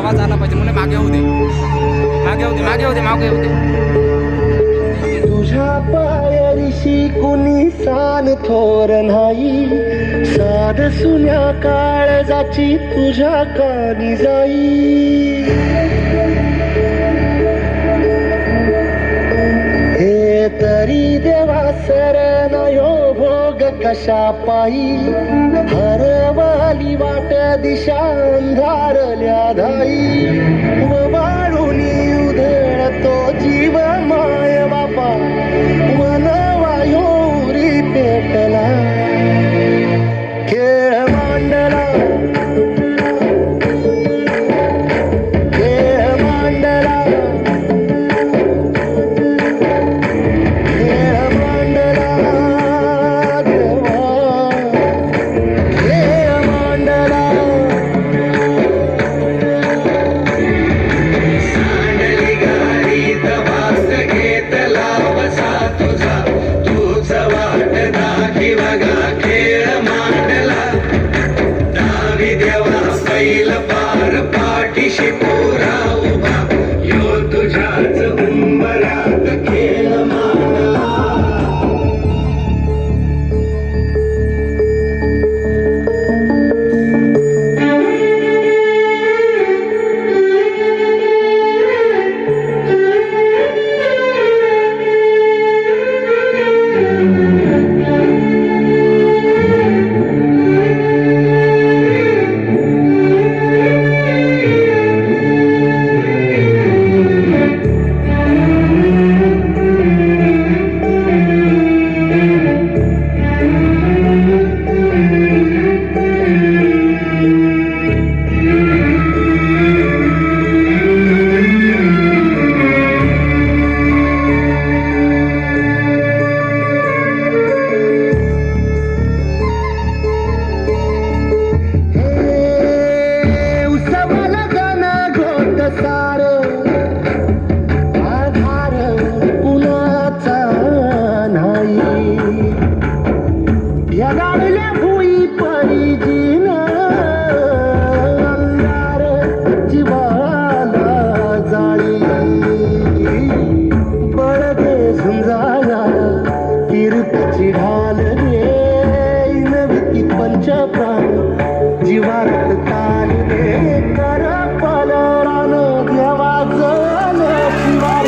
आवाज आला पाहिजे म्हणून मागे होऊ दे, मागे होऊ दे, मागे होऊ दे, मागे होऊ दे. तुझ्या पायरीशी कुणी सान थोर नाही, साध सुन्या काळजाची तुझ्या कानी जाई. हे तरी देवा शरण यो भोग कशा पायी, हरवाली वाट दिशा अंधारल्या धाई. वाळूनी उधळतो जीव माय बापा, वनवायोरी पेटला खेळ मांडला, खेळ मांडला, खेळ मांडला देवा, खेळ मांडला. सांडली गाडीत वास घेतला वसा तुझा, तूच वाट दाखी बघा खेळ मांडला. दावी देवा बैल पार पाठीशी पुरा उभा, यो तुझ्याच उंबरात खेळ मांडला. उसवाला गाणं घोट सार, आधार कुणाचा नाही. या गाडल्या भुई परिजीन अंगार जीवाला जाळी. बळगे झुंजाया कीर्तीची ढाल रे, नवी पंचप्राण जीवात काल रे. कर पलरान देवाचं शिवार,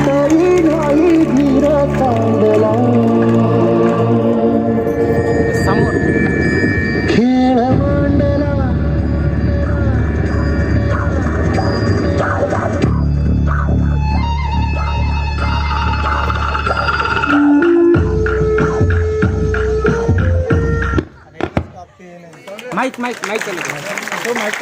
तरी नाही धीर सांडला समोर खेळ मांडला. माईक माईक माईक चालू